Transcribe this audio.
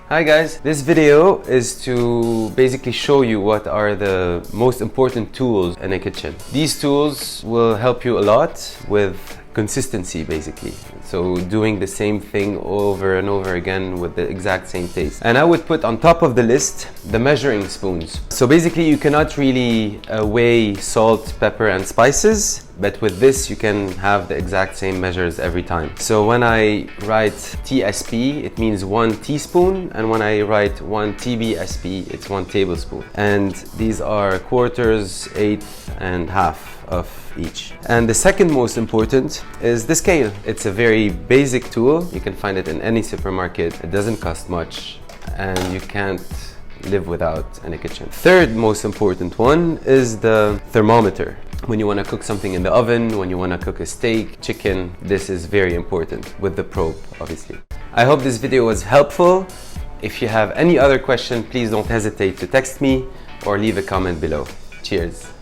Hi guys, this video is to basically show you what are the most important tools in a kitchen. These tools will help you a lot with consistency basically. So doing the same thing over and over again with the exact same taste. And I would put on top of the list the measuring spoons. So basically you cannot really weigh salt, pepper and spices, but with this you can have the exact same measures every time. So when I write TSP, it means 1 teaspoon, and when I write 1 TBSP, it's 1 tablespoon. And these are quarters, eighth and half of each. And the second most important is the scale. It's a very basic tool. You can find it in any supermarket. It doesn't cost much and you can't live without in a kitchen. Third most important one is the thermometer. When you want to cook something in the oven, when you want to cook a steak, chicken, this is very important with the probe, obviously. I hope this video was helpful. If you have any other question, please don't hesitate to text me or leave a comment below. Cheers.